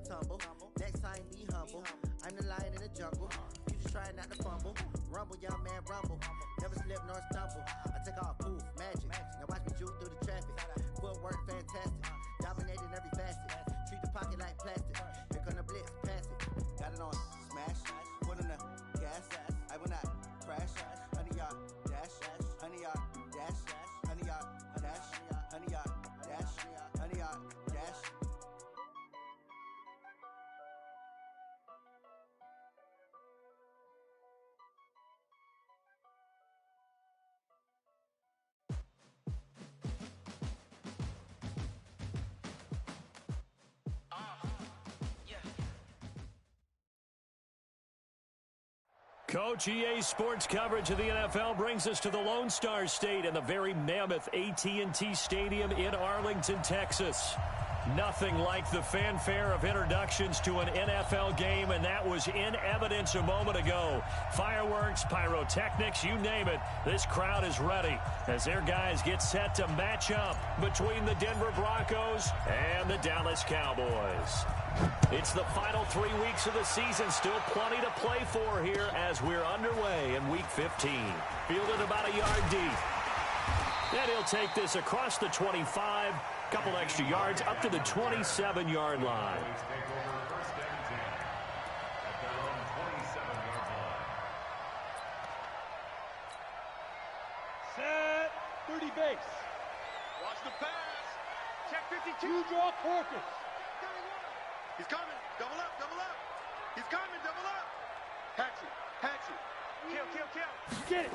tumble. Next time, be humble. I'm the lion in the jungle. You just try not to fumble. Rumble, young man, rumble. Never slip nor stumble. I take off, poof, magic. Now watch me juke through the traffic. Footwork, fantastic. Dominating every facet. Treat the pocket like plastic. Here come the blitz, pass it. Got it on, smash. Put in the gas. I will not crash. 100-yard dash. 100-yard dash. 100-yard dash. 100-yard dash. 100-yard dash. Coach, EA Sports coverage of the NFL brings us to the Lone Star State and the very mammoth AT&T Stadium in Arlington, Texas. Nothing like the fanfare of introductions to an NFL game, and that was in evidence a moment ago. Fireworks, pyrotechnics, you name it. This crowd is ready as their guys get set to match up between the Denver Broncos and the Dallas Cowboys. It's the final 3 weeks of the season. Still plenty to play for here as we're underway in Week 15. Fielded about a yard deep. And he'll take this across the 25. Couple extra yards up to the 27-yard line. Set 30 base. Watch the pass. Check 52. You draw Corpus. He's coming. Double up, double up. He's coming, double up. Hatchet, hatchet. Kill, kill, kill. Get it.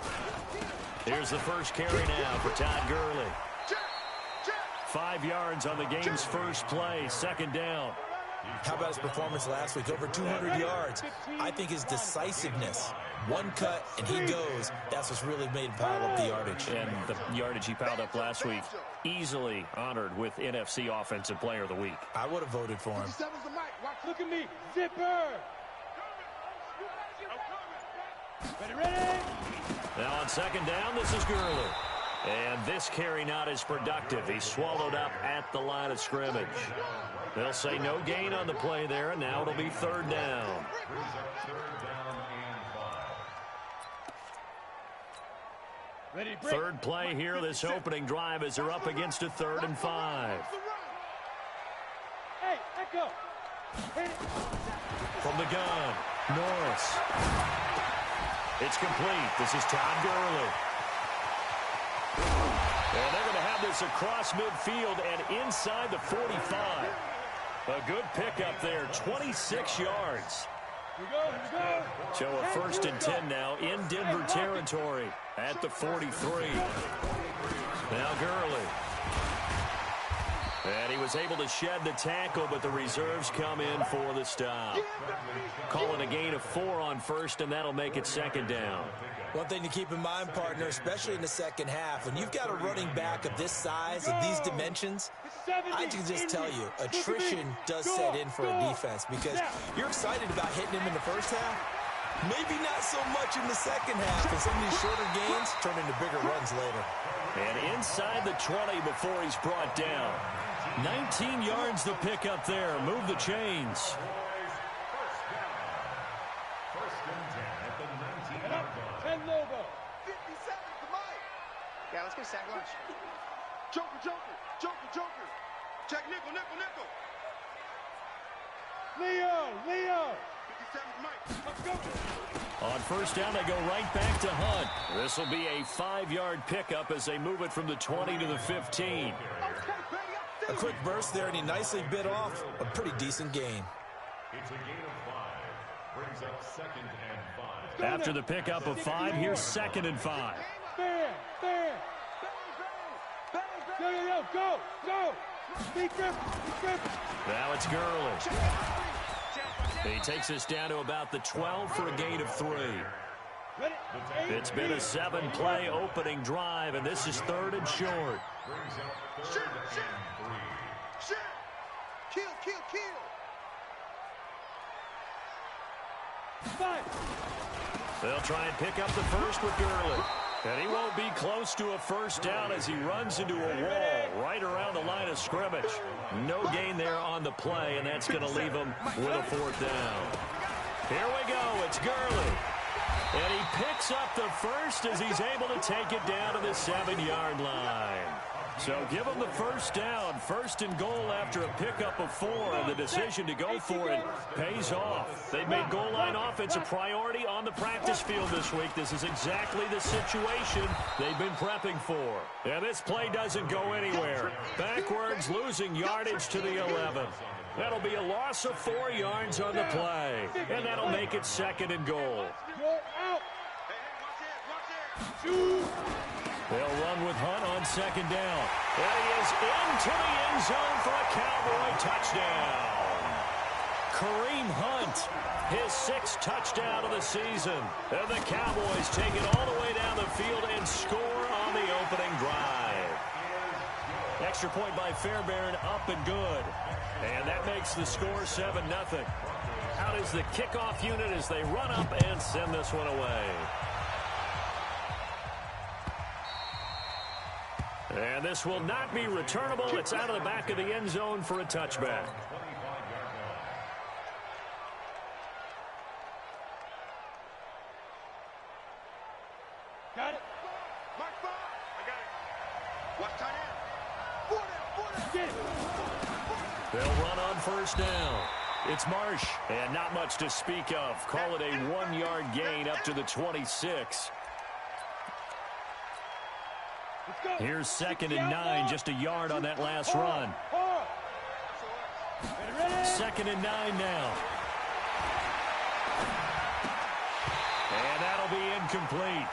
Here's the first carry now for Todd Gurley. Check, check. 5 yards on the game's first play, second down. How about his performance last week? Over 200 yards. I think his decisiveness, one cut and he goes, that's what's really made him pile up the yardage. And the yardage he piled up last week, easily honored with NFC Offensive Player of the Week. I would have voted for him. 57's the mic. Watch. Look at me. Zipper. Ready. Now on second down, this is Gurley. And this carry not as productive. He's swallowed up at the line of scrimmage. They'll say no gain on the play there, and now it'll be third down. Third play here, this opening drive, as they're up against a 3rd and 5. Hey, echo. From the gun, Norris. It's complete. This is Todd Gurley. And they're going to have this across midfield and inside the 45. A good pickup there, 26 yards. Here we go. So a 1st and 10 now in Denver territory at the 43. Now Gurley. And he was able to shed the tackle, but the reserves come in for the stop. Calling a gain of 4 on first, and that'll make it second down. One thing to keep in mind, partner, especially in the second half, when you've got a running back of this size, of these dimensions, I can just tell you, attrition does set in for a defense because you're excited about hitting him in the first half. Maybe not so much in the second half, and some of these shorter gains turn into bigger runs later. And inside the 20 before he's brought down. 19 yards the pickup there. Move the chains. Logo. 57's the mic. Yeah, let's get a sack lunch. Joker, Joker, Joker, Joker. Check nickel, nickel, nickel. Leo. 57's the mic. Let's go. On first down, they go right back to Hunt. This will be a 5-yard pickup as they move it from the 20 to the 15. A quick burst there, and he nicely bit off a pretty decent gain. It's a gain of 5. Brings up 2nd and 5. After the pickup of 5, here's 2nd and 5. Fair. Go. Be grip. Now it's Gurley. He takes us down to about the 12 for a gain of 3. It's been a 7-play opening drive, and this is 3rd and short. Shit. Kill. 5. They'll try and pick up the first with Gurley. And he won't be close to a first down as he runs into a wall right around the line of scrimmage. No gain there on the play, and that's going to leave him with a fourth down. Here we go. It's Gurley. And he picks up the first as he's able to take it down to the 7-yard line. So give him the first down, first and goal after a pickup of 4, and the decision to go for it pays off. They've made goal line offense a priority on the practice field this week. This is exactly the situation they've been prepping for. And this play doesn't go anywhere. Backwards, losing yardage to the 11. That'll be a loss of 4 yards on the play, and that'll make it second and goal. They'll run with Hunt on second down. And he is into the end zone for a Cowboy touchdown. Kareem Hunt, his 6th touchdown of the season. And the Cowboys take it all the way down the field and score on the opening drive. Extra point by Fairbairn, up and good. And that makes the score 7-0. Out is the kickoff unit as they run up and send this one away. And this will not be returnable. It's out of the back of the end zone for a touchback. Got it. Mark 5. I got it. Watch tight end. They'll run on first down. It's Marsh. And not much to speak of. Call it a 1-yard gain up to the 26. Here's 2nd and 9, just a yard on that last run. 2nd and 9 now. And that'll be incomplete.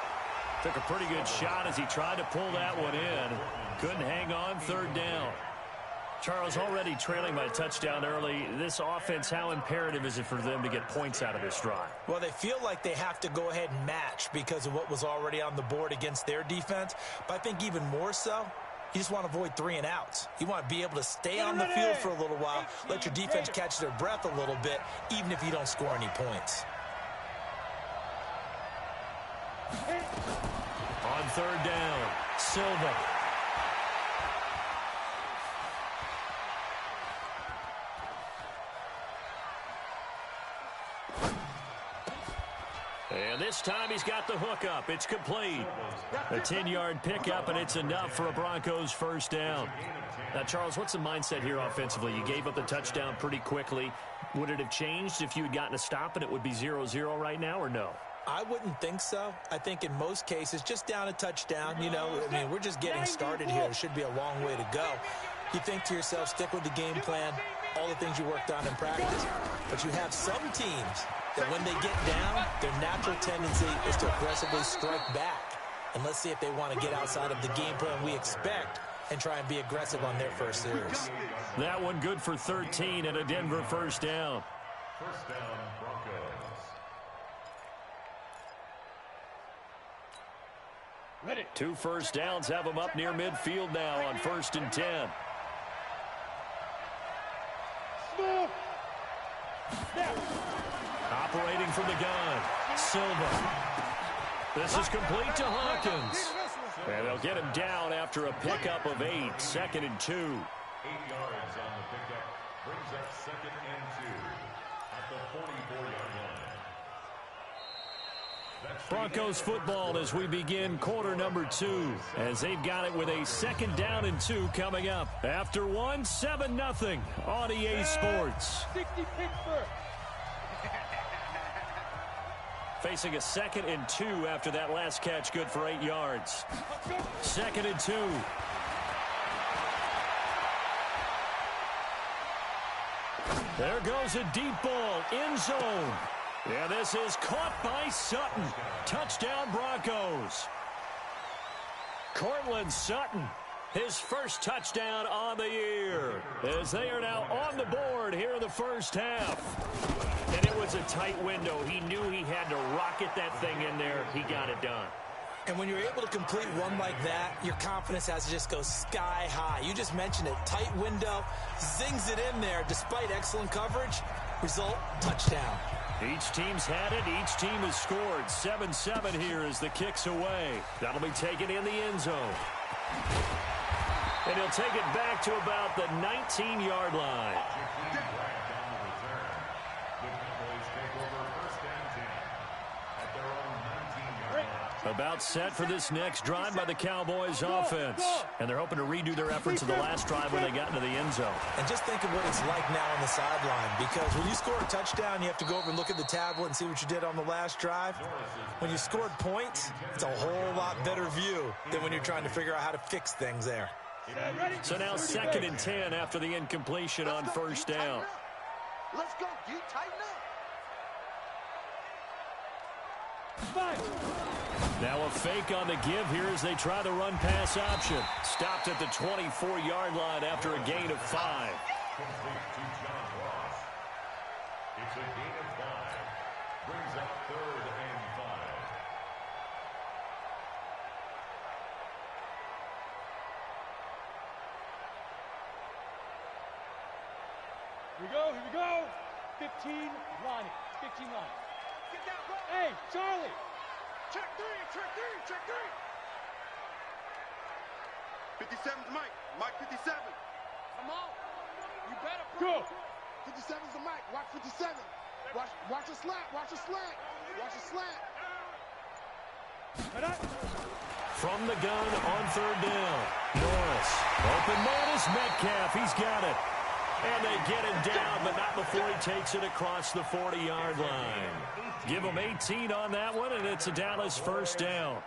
Took a pretty good shot as he tried to pull that one in. Couldn't hang on, 3rd down. Charles, already trailing by a touchdown early. This offense, how imperative is it for them to get points out of this drive? Well, they feel like they have to go ahead and match because of what was already on the board against their defense. But I think even more so, you just want to avoid 3 and outs. You want to be able to stay on the field for a little while, let your defense catch their breath a little bit, even if you don't score any points. On 3rd down, Silva. And this time he's got the hook up. It's complete. A 10-yard pickup, and it's enough for a Broncos first down. Now, Charles, what's the mindset here offensively? You gave up the touchdown pretty quickly. Would it have changed if you had gotten a stop and it would be 0-0 right now, or no? I wouldn't think so. I think in most cases, just down a touchdown, you know, I mean, we're just getting started here. It should be a long way to go. You think to yourself, stick with the game plan, all the things you worked on in practice. But you have some teams that when they get down, their natural tendency is to aggressively strike back. And let's see if they want to get outside of the game plan we expect and try and be aggressive on their first series. That one good for 13 and a Denver first down. First down, Broncos. Ready. 2 first downs have them up near midfield now on 1st and 10. Smooth. Snap. Operating from the gun, Silva. This is complete to Hawkins. And they'll get him down after a pickup of 8, 2nd and 2. 8 yards on the pickup brings up 2nd and 2 at the 44-yard line. Broncos football as we begin quarter number 2, as they've got it with a 2nd down and 2 coming up. After 1, 7-0 on EA Sports. 60 Pittsburgh. Facing a 2nd and 2 after that last catch, good for 8 yards. 2nd and 2. There goes a deep ball, end zone. Yeah, this is caught by Sutton. Touchdown, Broncos. Cortland Sutton, his first touchdown on the year, as they are now on the board here in the first half. And it was a tight window. He knew he had to rocket that thing in there. He got it done. And when you're able to complete one like that, your confidence has to just go sky high. You just mentioned it. Tight window, zings it in there despite excellent coverage. Result, touchdown. Each team's had it. Each team has scored. 7-7 here as the kick's away. That'll be taken in the end zone. And he'll take it back to about the 19-yard line. About set for this next drive by the Cowboys offense. And they're hoping to redo their efforts of the last drive when they got into the end zone. And just think of what it's like now on the sideline, because when you score a touchdown, you have to go over and look at the tablet and see what you did on the last drive. When you scored points, it's a whole lot better view than when you're trying to figure out how to fix things there. So now 2nd and 10 after the incompletion on first down. Let's go, D. Tighten up. Now a fake on the give here as they try the run-pass option. Stopped at the 24-yard line after a gain of 5. Complete to John Ross. It's a gain of 5. Brings up 3rd and 5. Here we go. 15 line. 15 line. Get down, bro. Hey, Charlie. Check 3. 57's Mike. Mike 57. Come on. You better Go. 57's the Mike. Watch 57. Watch a slant. Watch a slant. Watch a slant. From the gun on 3rd down. Norris. Open man is Metcalf. He's got it. And they get him down, but not before he takes it across the 40-yard line. Give him 18 on that one, and it's a Dallas first down.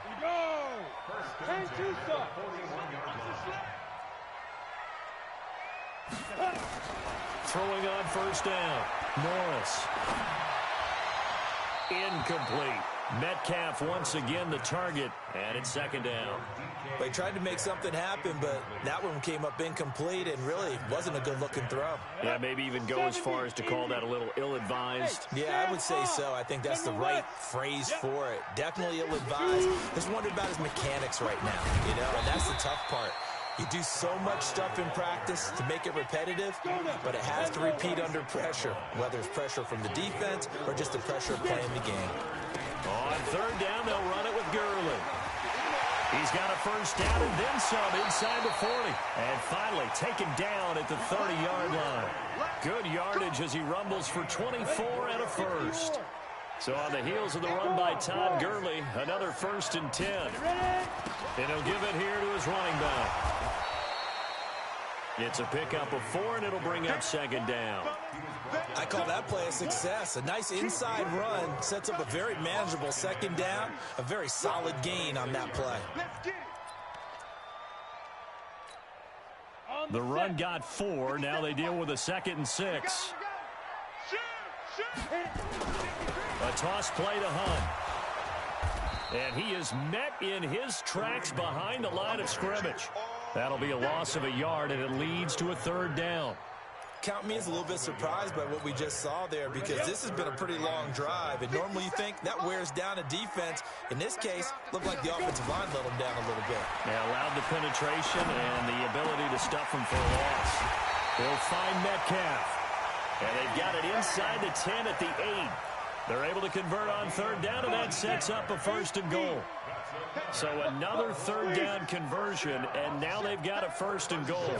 Here we go. 10-2 stop. Throwing on first down. Norris. Incomplete. Metcalf once again the target, and it's 2nd down. They tried to make something happen, but that one came up incomplete and really wasn't a good-looking throw. Yeah, maybe even go as far as to call that a little ill-advised. Yeah, I would say so. I think that's the right phrase for it. Definitely ill-advised. Just wonder about his mechanics right now, and that's the tough part. You do so much stuff in practice to make it repetitive, but it has to repeat under pressure, whether it's pressure from the defense or just the pressure of playing the game. On 3rd down, they'll run it with Gurley. He's got a first down and then some inside the 40. And finally taken down at the 30-yard line. Good yardage as he rumbles for 24 and a first. So on the heels of the run by Todd Gurley, another 1st and 10. And he'll give it here to his running back. It's a pickup of 4, and it'll bring up 2nd down. I call that play a success. A nice inside run sets up a very manageable 2nd down. A very solid gain on that play. The run got 4. Now they deal with a 2nd and 6. A toss play to Hunt. And he is met in his tracks behind the line of scrimmage. That'll be a loss of a yard, and it leads to a 3rd down. Count me as a little bit surprised by what we just saw there, because this has been a pretty long drive, and normally you think that wears down a defense. In this case, looked like the offensive line let them down a little bit. Yeah, allowed the penetration and the ability to stuff him for a loss. They'll find Metcalf, and they've got it inside the 10 at the 8. They're able to convert on 3rd down, and that sets up a 1st and goal. So another 3rd down conversion, and now they've got a 1st and goal.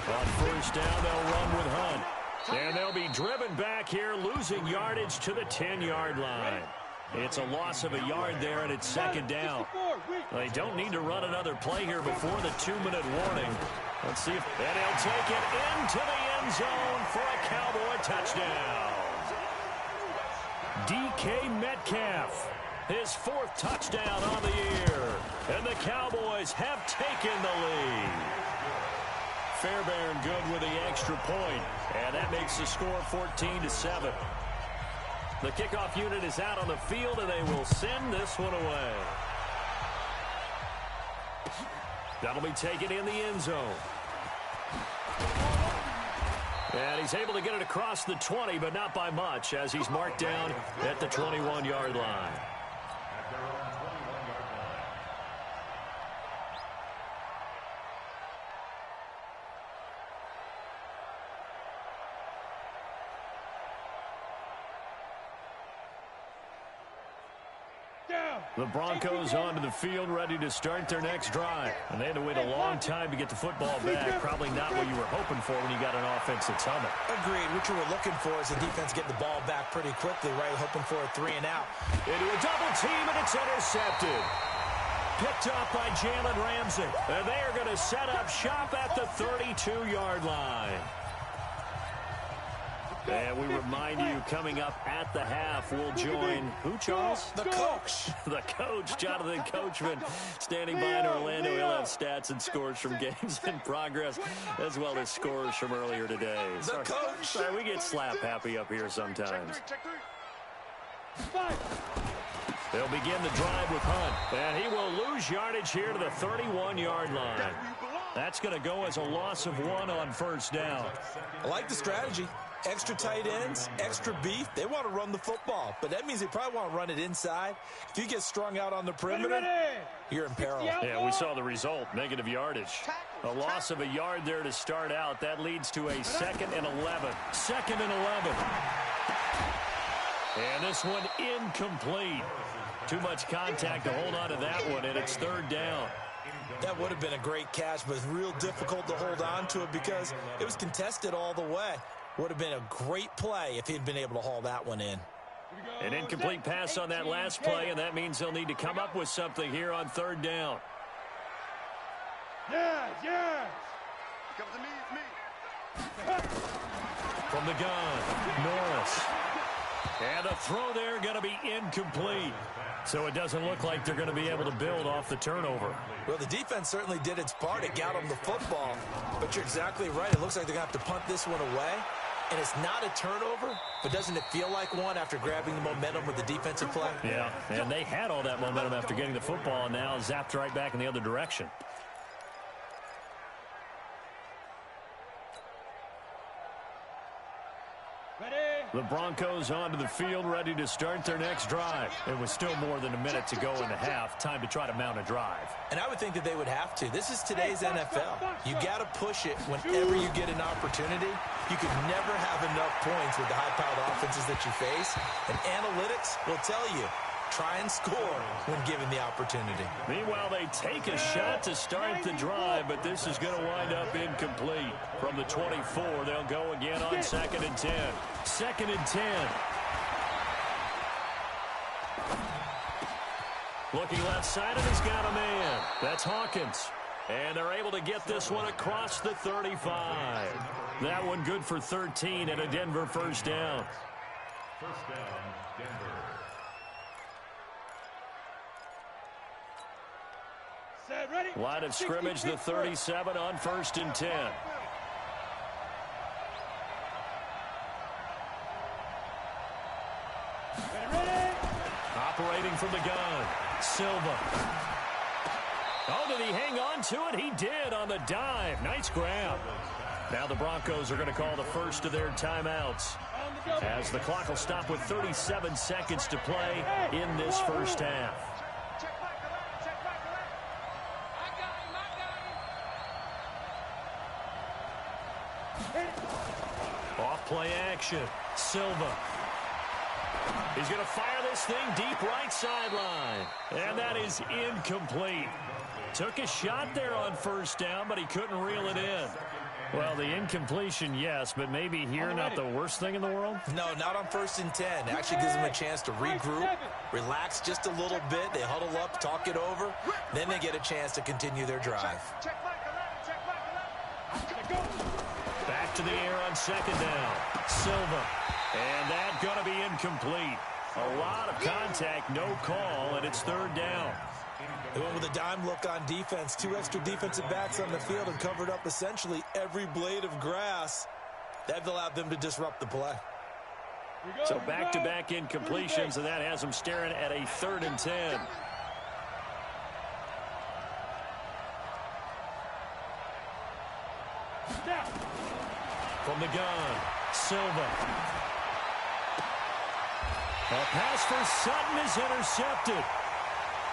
On 1st down, they'll run with Hunt. And they'll be driven back here, losing yardage to the 10-yard line. It's a loss of a yard there, and it's 2nd down. They don't need to run another play here before the 2-minute warning. Let's see if... And he'll take it into the end zone for a Cowboy touchdown. DK Metcalf, his 4th touchdown on the year. And the Cowboys have taken the lead. Fairbairn good with the extra point, and that makes the score 14-7. The kickoff unit is out on the field, and they will send this one away. That'll be taken in the end zone. And he's able to get it across the 20, but not by much, as he's marked down at the 21-yard line. The Broncos onto the field, ready to start their next drive. And they had to wait a long time to get the football back. Probably not what you were hoping for when you got an offense that's humming. Agreed. What you were looking for is the defense getting the ball back pretty quickly, right? Hoping for a 3 and out. Into a double team, and it's intercepted. Picked up by Jalen Ramsey. And they are going to set up shop at the 32-yard line. And we remind you, coming up at the half, we'll join who, Charles? The coach. The coach, Jonathan Coachman, standing by in Orlando. He'll have stats and scores from games in progress, as well as scores from earlier today. The coach. Sorry, we get slap happy up here sometimes. They'll begin the drive with Hunt, and he will lose yardage here to the 31-yard line. That's going to go as a loss of 1 on first down. I like the strategy. Extra tight ends, extra beef. They want to run the football, but that means they probably want to run it inside. If you get strung out on the perimeter, you're in peril. Yeah, we saw the result, negative yardage. A loss of a yard there to start out. That leads to a 2nd and 11. 2nd and 11. And this one incomplete. Too much contact to hold on to that one, and it's 3rd down. That would have been a great catch, but it's real difficult to hold on to it because it was contested all the way. Would have been a great play if he'd been able to haul that one in. An incomplete pass on that last play, and that means they'll need to come up with something here on 3rd down. Yes. Comes to me, it's me. From the gun, Norris. And the throw there going to be incomplete. So it doesn't look like they're going to be able to build off the turnover. Well, the defense certainly did its part. It got them the football. But you're exactly right. It looks like they're going to have to punt this one away. And it's not a turnover, but doesn't it feel like one after grabbing the momentum with the defensive play? Yeah, and they had all that momentum after getting the football, and now zapped right back in the other direction. The Broncos onto the field, ready to start their next drive. It was still more than a minute to go in the half. Time to try to mount a drive. And I would think that they would have to. This is today's NFL. You got to push it whenever you get an opportunity. You could never have enough points with the high-powered offenses that you face. And analytics will tell you, try and score when given the opportunity. Meanwhile, they take a shot to start the drive, but this is going to wind up incomplete. From the 24, they'll go again on 2nd and 10. 2nd and 10. Looking left side, and he's got a man. That's Hawkins. And they're able to get this one across the 35. That one good for 13 and a Denver first down. First down, Denver. Line of scrimmage, the 37 on 1st and 10. Operating from the gun, Silva. Oh, did he hang on to it? He did on the dive. Nice grab. Now the Broncos are going to call the first of their timeouts, as the clock will stop with 37 seconds to play in this first half. Off play action. Silva. He's going to fire this thing deep right sideline. And that is incomplete. Took a shot there on first down, but he couldn't reel it in. Well, the incompletion, yes, but maybe here not the worst thing in the world? No, not on 1st and 10. It actually gives them a chance to regroup, relax just a little bit. They huddle up, talk it over. Then they get a chance to continue their drive. Back to the air on 2nd down. Silva. And that's going to be incomplete. A lot of contact, no call, and it's 3rd down. They went with a dime look on defense. 2 extra defensive backs on the field and covered up essentially every blade of grass. That allowed them to disrupt the play. So back-to-back incompletions, and that has them staring at a 3rd and 10. From the gun, Silva. A pass for Sutton is intercepted.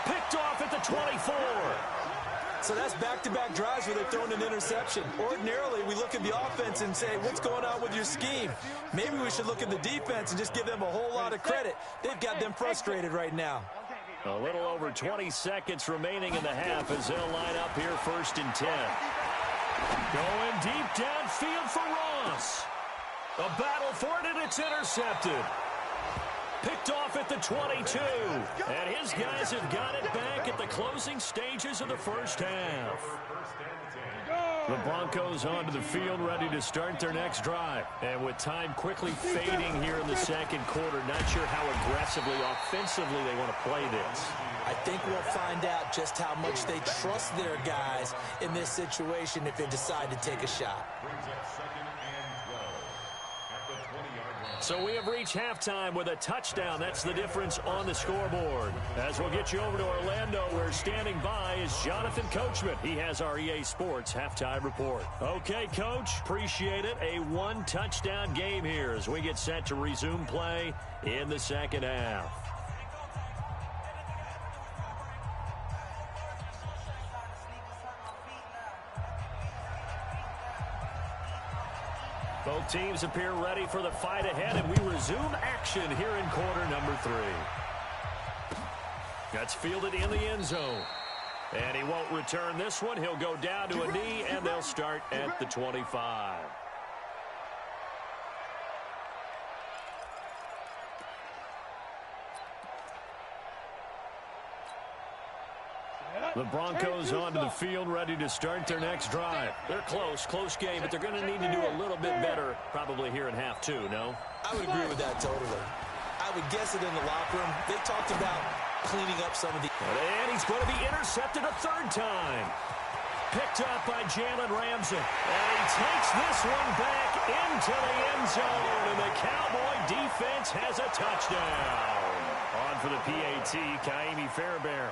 Picked off at the 24. So that's back-to-back drives where they've thrown an interception. Ordinarily, we look at the offense and say, what's going on with your scheme? Maybe we should look at the defense and just give them a whole lot of credit. They've got them frustrated right now. A little over 20 seconds remaining in the half as they'll line up here 1st and 10. Going deep downfield for Ross. A battle for it, and it's intercepted. Picked off at the 22. And his guys have got it back at the closing stages of the first half. The Broncos onto the field, ready to start their next drive. And with time quickly fading here in the second quarter, not sure how aggressively, offensively they want to play this. I think we'll find out just how much they trust their guys in this situation if they decide to take a shot. So we have reached halftime with a touchdown. That's the difference on the scoreboard. As we'll get you over to Orlando, where standing by is Jonathan Coachman. He has our EA Sports halftime report. Okay, Coach, appreciate it. A one-touchdown game here as we get set to resume play in the second half. Both teams appear ready for the fight ahead, and we resume action here in quarter number 3. That's fielded in the end zone. And he won't return this one. He'll go down to a knee, and they'll start at the 25. The Broncos onto the field, ready to start their next drive. They're close game, but they're going to need to do a little bit better probably here in half 2, no? I would agree with that totally. I would guess it in the locker room. They talked about cleaning up some of the... And he's going to be intercepted a 3rd time. Picked up by Jalen Ramsey. And he takes this one back into the end zone, and the Cowboy defense has a touchdown. On for the PAT, Kaimi Fairbairn.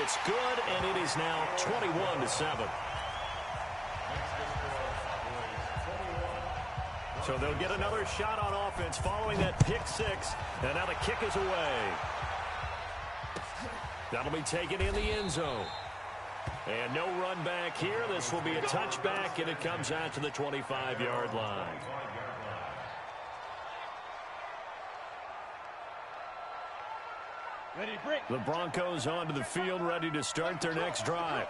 It's good, and it is now 21-7. So they'll get another shot on offense following that pick 6, and now the kick is away. That'll be taken in the end zone. And no run back here. This will be a touchback, and it comes out to the 25-yard line. Ready, break. The Broncos onto the field, ready to start their next drive.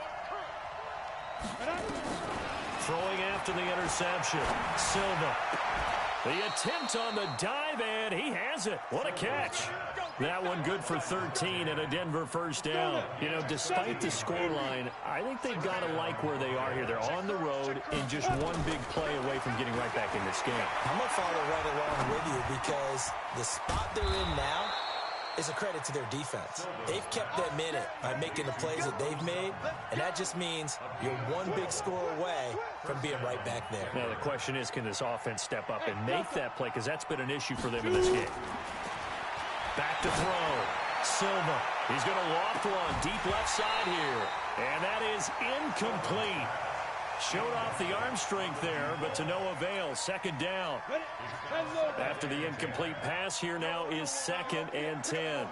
Throwing after the interception. Silva. The attempt on the dive, and he has it. What a catch. That one good for 13 and a Denver first down. You know, despite the scoreline, I think they've got to like where they are here. They're on the road and just one big play away from getting right back in this game. I'm going to follow right along with you because the spot they're in now is a credit to their defense. They've kept them in it by making the plays that they've made, and that just means you're one big score away from being right back there. Now, the question is, can this offense step up and make that play? Because that's been an issue for them in this game. Back to throw. Silva. He's going to loft one deep left side here. And that is incomplete. Showed off the arm strength there, but to no avail. Second down. After the incomplete pass, here now is 2nd and 10.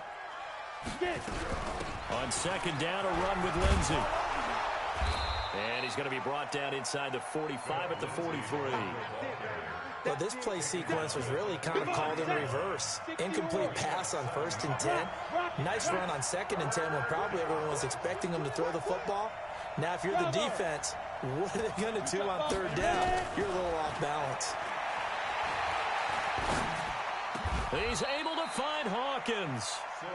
On second down, a run with Lindsey. And he's going to be brought down inside the 45 at the 43. Well, this play sequence was really kind of called in reverse. Incomplete pass on 1st and 10. Nice run on 2nd and 10 when probably everyone was expecting him to throw the football. Now, if you're the defense, what are they going to do on 3rd down? You're a little off balance. He's able to find Hawkins.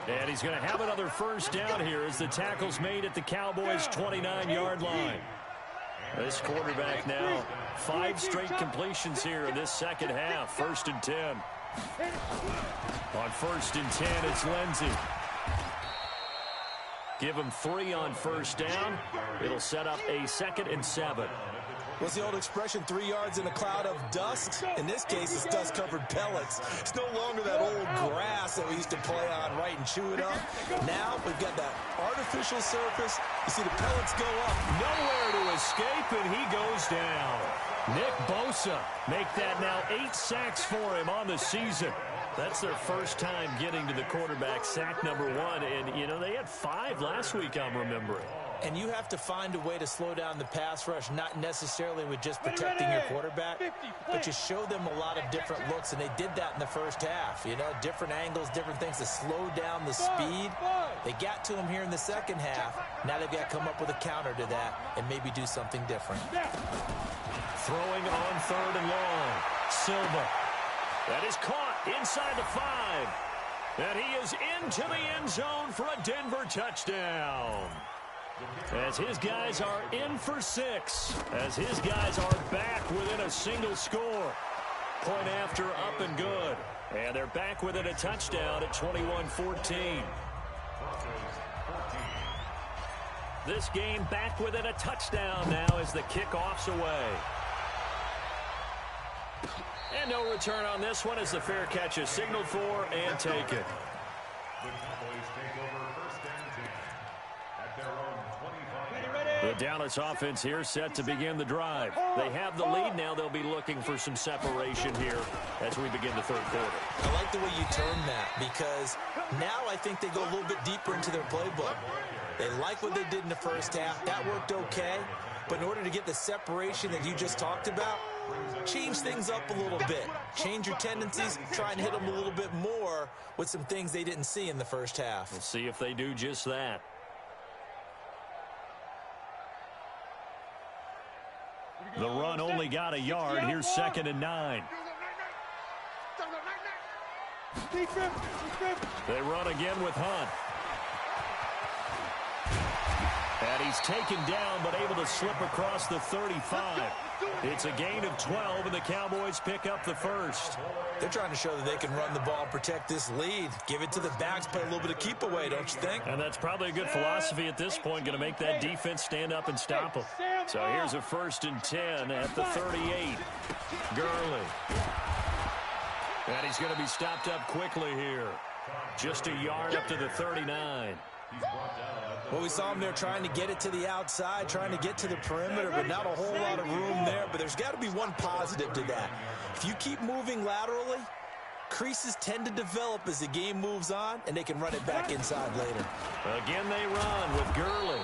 And he's going to have another first down here as the tackle's made at the Cowboys' 29-yard line. This quarterback now, 5 straight completions here in this second half. 1st and 10. On 1st and 10, it's Lindsey. Give him 3 on 1st down. It'll set up a 2nd and 7. What's the old expression, 3 yards in a cloud of dust? In this case, it's dust-covered pellets. It's no longer that old grass that we used to play on, right, and chew it up. Now we've got that artificial surface. You see the pellets go up. Nowhere to escape, and he goes down. Nick Bosa make that now 8 sacks for him on the season. That's their first time getting to the quarterback, sack number 1. And, you know, they had 5 last week, I'm remembering. And you have to find a way to slow down the pass rush, not necessarily with just protecting your quarterback, but you show them a lot of different looks, and they did that in the first half. You know, different angles, different things to slow down the speed. They got to him here in the second half. Now they've got to come up with a counter to that and maybe do something different. Throwing on 3rd and long. Silva. That is caught inside the 5. And he is into the end zone for a Denver touchdown. As his guys are in for 6. As his guys are back within a single score. Point after up and good. And they're back within a touchdown at 21-14. This game back within a touchdown now as the kickoff's away. And no return on this one as the fair catch is signaled for and taken. The Cowboys take over 1st and 10 at their own 25-yard. The Dallas offense here set to begin the drive. They have the lead now. They'll be looking for some separation here as we begin the 3rd quarter. I like the way you term that because now I think they go a little bit deeper into their playbook. They like what they did in the first half. That worked okay. But in order to get the separation that you just talked about, change things up a little bit. Change your tendencies, try and hit them a little bit more with some things they didn't see in the first half. We'll see if they do just that. The run only got a yard. Here's 2nd and 9. They run again with Hunt. And he's taken down but able to slip across the 35. It's a gain of 12, and the Cowboys pick up the 1st. They're trying to show that they can run the ball and protect this lead. Give it to the backs, play a little bit of keep away, don't you think? And that's probably a good philosophy at this point, going to make that defense stand up and stop them. So here's a 1st and 10 at the 38. Gurley. And he's going to be stopped up quickly here. Just a yard up to the 39. Well, we saw him there trying to get it to the outside, trying to get to the perimeter, but not a whole lot of room there. But there's got to be one positive to that. If you keep moving laterally, creases tend to develop as the game moves on, and they can run it back inside later. Again, they run with Gurley.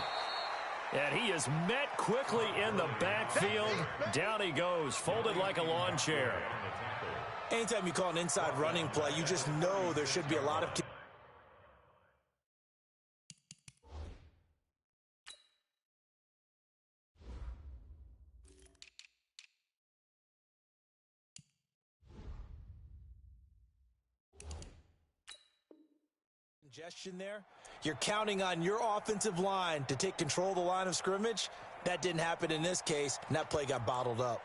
And he is met quickly in the backfield. Down he goes, folded like a lawn chair. Anytime you call an inside running play, you just know there should be a lot of congestion there. You're counting on your offensive line to take control of the line of scrimmage. That didn't happen in this case, and that play got bottled up.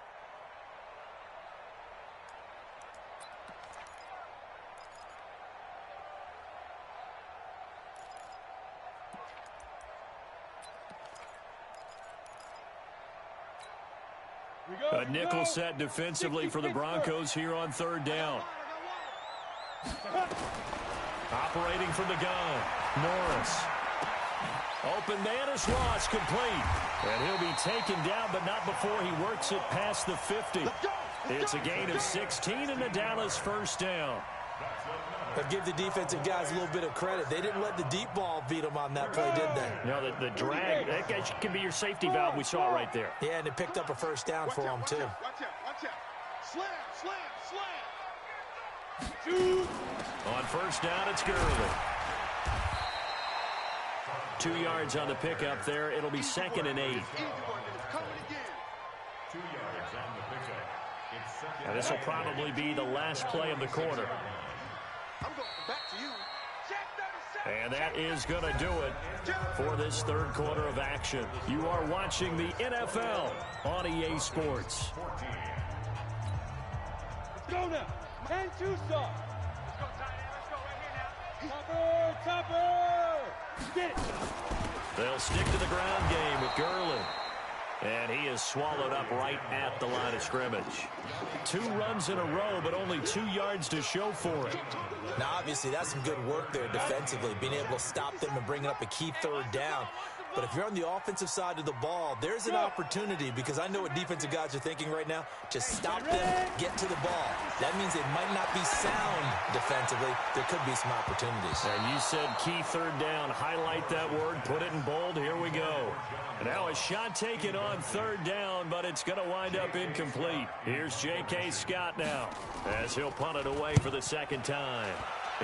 A nickel set defensively for the Broncos here on 3rd down. Operating from the gun, Norris. Open man is Ross, complete. And he'll be taken down, but not before he works it past the 50. It's a gain of 16 and the Dallas 1st down. But give the defensive guys a little bit of credit. They didn't let the deep ball beat them on that play, did they? No, the drag, that can be your safety valve. We saw it right there. Yeah, and it picked up a 1st down for them, too. Watch out. Slam. On 1st down, it's Gurley. 2 yards on the pickup there. It'll be 2nd and 8. 2 yards on the pickup. It's 2nd. And this will probably be the last play of the quarter. I'm going back to you. And that is going to do it for this 3rd quarter of action. You are watching the NFL on EA Sports. Let's go now. 10-2 start. Let's go, tight end. Let's go right here now. Topper! Get it. They'll stick to the ground game with Gurley. And he is swallowed up right at the line of scrimmage. 2 runs in a row, but only 2 yards to show for it. Now, obviously, that's some good work there defensively, being able to stop them and bring up a key 3rd down. But if you're on the offensive side of the ball, there's an opportunity, because I know what defensive guys are thinking right now. Just stop them, get to the ball. That means they might not be sound defensively. There could be some opportunities. And you said key third down. Highlight that word. Put it in bold. Here we go. And now a shot taken on third down, but it's going to wind up incomplete. Here's J.K. Scott now as he'll punt it away for the second time.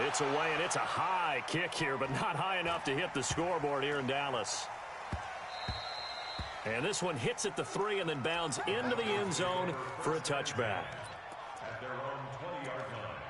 It's away, and it's a high kick here, but not high enough to hit the scoreboard here in Dallas. And this one hits at the 3 and then bounds into the end zone for a touchback. At their own 20-yard line.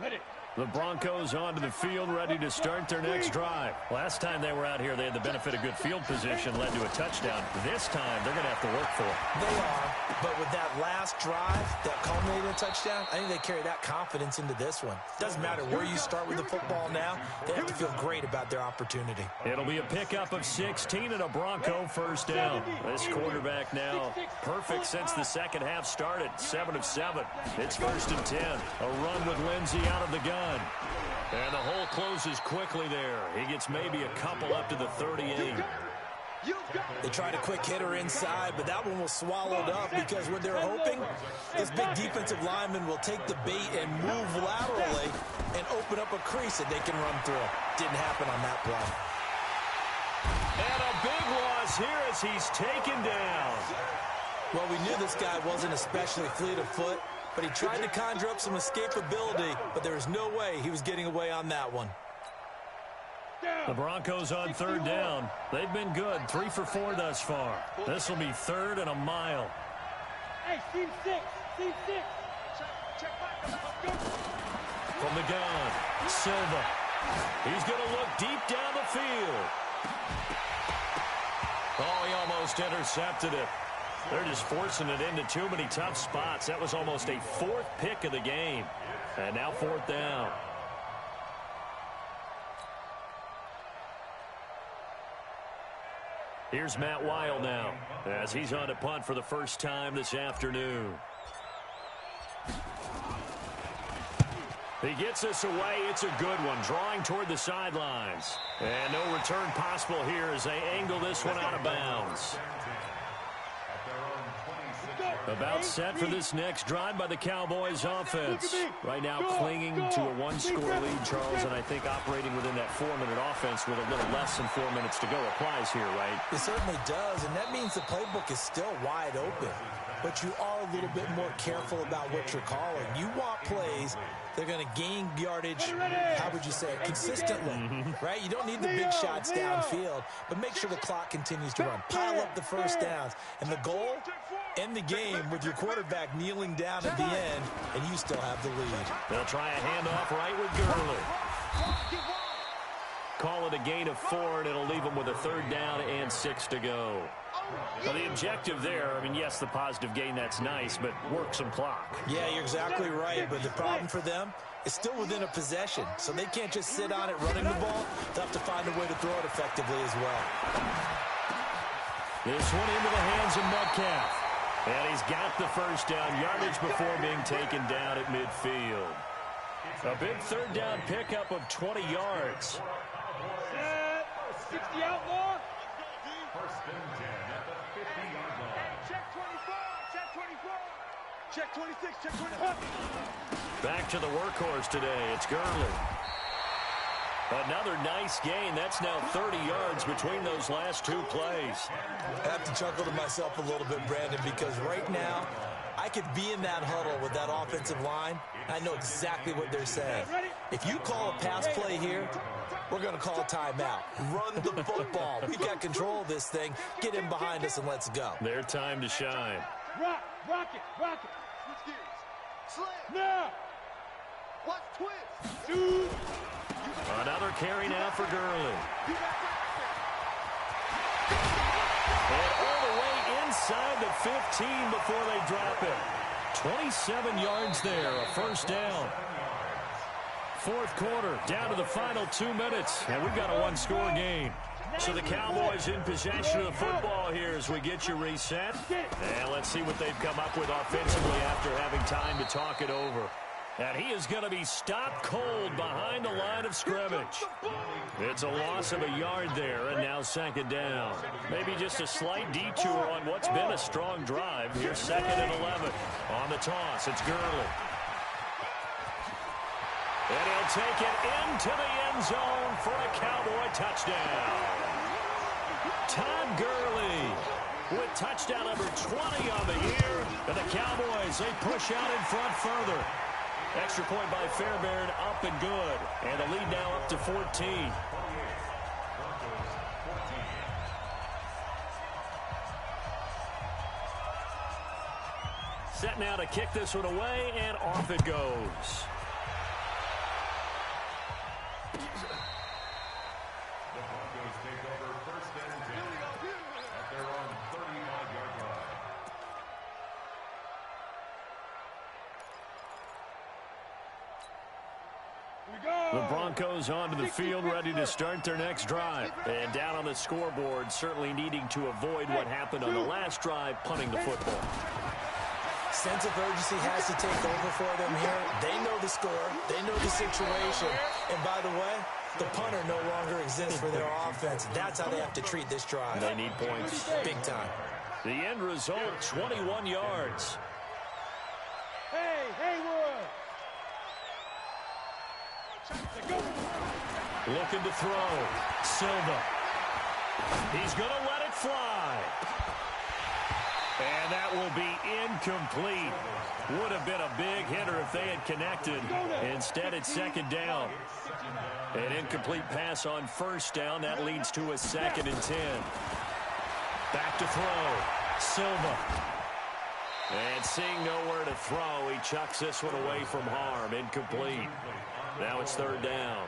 Ready. The Broncos onto the field, ready to start their next drive. Last time they were out here, they had the benefit of good field position, led to a touchdown. This time, they're going to have to work for it. They are, but with that last drive that culminated in a touchdown, I think they carry that confidence into this one. Doesn't matter where you start with the football now, they have to feel great about their opportunity. It'll be a pickup of 16 and a Bronco first down. This quarterback now perfect since the second half started, 7 of 7. It's 1st and 10. A run with Lindsey out of the gun. And the hole closes quickly there. He gets maybe a couple up to the 38. They tried a quick hitter inside, but that one was swallowed up because what they're hoping, this big defensive lineman will take the bait and move laterally and open up a crease that they can run through. Didn't happen on that play. And a big loss here as he's taken down. Well, we knew this guy wasn't especially fleet of foot, but he tried to conjure up some escapability, but there was no way he was getting away on that one. The Broncos on third down. They've been good, 3 for 4 thus far. This will be 3rd and a mile. Hey, team 6. Team 6. From the gun, Silva. He's going to look deep down the field. Oh, he almost intercepted it. They're just forcing it into too many tough spots. That was almost a 4th pick of the game. And now 4th down. Here's Matt Weil now as he's on to punt for the first time this afternoon. He gets us away. It's a good one, drawing toward the sidelines. And no return possible here as they angle this one out of bounds. About set for this next drive by the Cowboys offense. Right now clinging to a 1-score lead, Charles, and I think operating within that 4-minute offense with a little less than 4 minutes to go applies here, right? It certainly does, and that means the playbook is still wide open. But you are a little bit more careful about what you're calling. You want plays that are going to gain yardage, how would you say it, consistently, right? You don't need the big shots downfield, but make sure the clock continues to run. Pile up the first downs. And the goal, end the game with your quarterback kneeling down at the end, and you still have the lead. They'll try a handoff right with Gurley. Call it a gain of 4, and it'll leave them with a 3rd down and 6 to go. Well, the objective there, I mean, yes, the positive gain, that's nice, but work some clock. Yeah, you're exactly right, but the problem for them is still within a possession, so they can't just sit on it running the ball. They'll have to find a way to throw it effectively as well. This one into the hands of Metcalf. And he's got the first down yardage before being taken down at midfield. A big 3rd down pickup of 20 yards. 60 outlaw. First and 10 at the 50-yard line. Check 24. Check 24. Check 26. Check 25. Back to the workhorse today. It's Gurley. Another nice gain. That's now 30 yards between those last 2 plays. I have to chuckle to myself a little bit, Brandon, because right now I could be in that huddle with that offensive line. I know exactly what they're saying. If you call a pass play here, we're going to call a timeout. Run the football. We've got control of this thing. Get in behind us and let's go. Their time to shine. Rock it. Switch gears. Slam. Now. Watch twist. Dude. Another carry now for Gurley. And all the way inside the 15 before they drop it. 27 yards there, a first down. 4th quarter, down to the final 2 minutes, and we've got a 1-score game. So the Cowboys in possession of the football here as we get you reset. And let's see what they've come up with offensively after having time to talk it over. And he is going to be stopped cold behind the line of scrimmage. It's a loss of a yard there, and now second down. Maybe just a slight detour on what's been a strong drive. Here's second and 11. On the toss, it's Gurley. And he'll take it into the end zone for a Cowboy touchdown. Todd Gurley with touchdown number 20 on the year. And the Cowboys, they push out in front further. Extra point by Fairbairn, up and good. And the lead now up to 14. Set now to kick this one away, and off it goes. The Broncos take over first and 10 at their own 35-yard line. The Broncos onto the field, ready to start their next drive. And down on the scoreboard, certainly needing to avoid what happened on the last drive, punting the football. Sense of urgency has to take over for them here. They know the score. They know the situation. And by the way, the punter no longer exists for their offense. That's how they have to treat this drive. They need points. Big time. The end result, 21 yards. Hey, Haywood! Looking to throw. Silva. He's going to let it fly. And that will be incomplete. Would have been a big hitter if they had connected. Instead, it's second down. An incomplete pass on first down. That leads to a second and 10. Back to throw. Silva. And seeing nowhere to throw, he chucks this one away from harm. Incomplete. Now it's third down.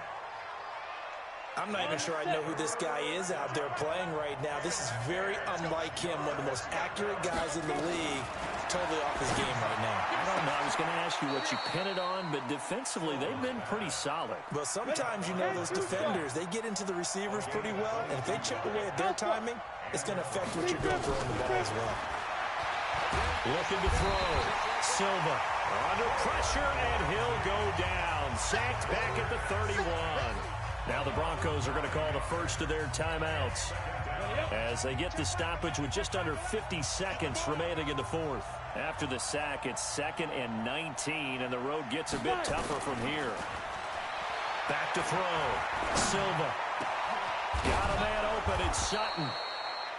I'm not even sure I know who this guy is out there playing right now. This is very unlike him, one of the most accurate guys in the league. Totally off his game right now. I don't know. I was going to ask you what you pin it on, but defensively, they've been pretty solid. Well, sometimes, you know, those defenders, they get into the receivers pretty well, and if they chip away at their timing, it's going to affect what you're doing throwing the ball as well. Looking to throw. Silva under pressure, and he'll go down. Sacked back at the 31. Now the Broncos are going to call the first of their timeouts as they get the stoppage with just under 50 seconds remaining in the fourth. After the sack, it's second and 19, and the road gets a bit tougher from here. Back to throw. Silva. Got a man open. It's Sutton.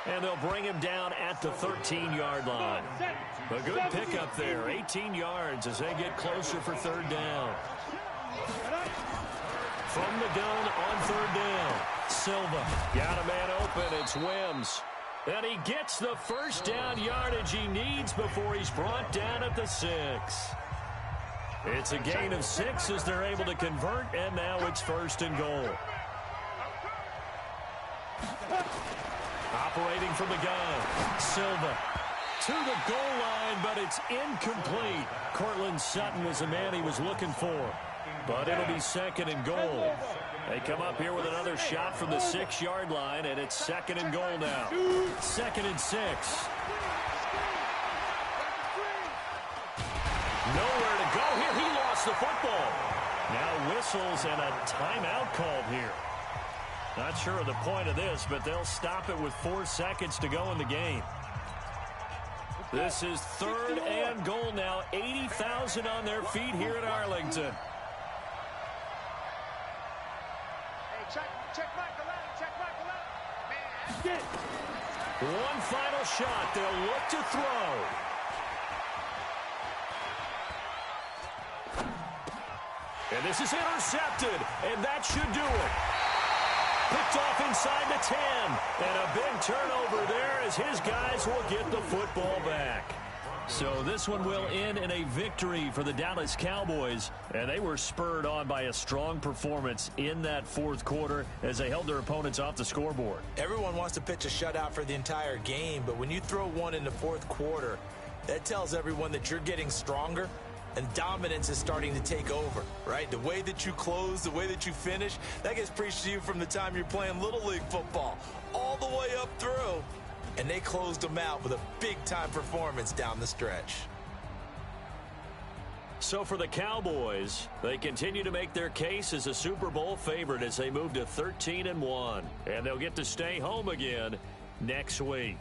And they'll bring him down at the 13-yard line. A good pickup there. 18 yards as they get closer for third down. From the gun on third down. Silva got a man open. It's Wims. And he gets the first down yardage he needs before he's brought down at the 6. It's a gain of 6 as they're able to convert, and now it's first and goal. Operating from the gun. Silva to the goal line, but it's incomplete. Cortland Sutton was the man he was looking for. But it'll be second and goal. They come up here with another shot from the 6-yard line, and it's second and goal now. Second and 6. Nowhere to go here. He lost the football. Now whistles and a timeout called here. Not sure of the point of this, but they'll stop it with 4 seconds to go in the game. This is third and goal now. 80,000 on their feet here at Arlington. Check Michael out. Check Michael out. Man. One final shot. They'll look to throw. And this is intercepted. And that should do it. Picked off inside the 10. And a big turnover there as his guys will get the football back. So this one will end in a victory for the Dallas Cowboys, and they were spurred on by a strong performance in that fourth quarter as they held their opponents off the scoreboard. Everyone wants to pitch a shutout for the entire game, but when you throw one in the fourth quarter, that tells everyone that you're getting stronger and dominance is starting to take over, right? The way that you close, the way that you finish, that gets preached to you from the time you're playing Little League football all the way up through. And they closed them out with a big-time performance down the stretch. So for the Cowboys, they continue to make their case as a Super Bowl favorite as they move to 13-1. And they'll get to stay home again next week.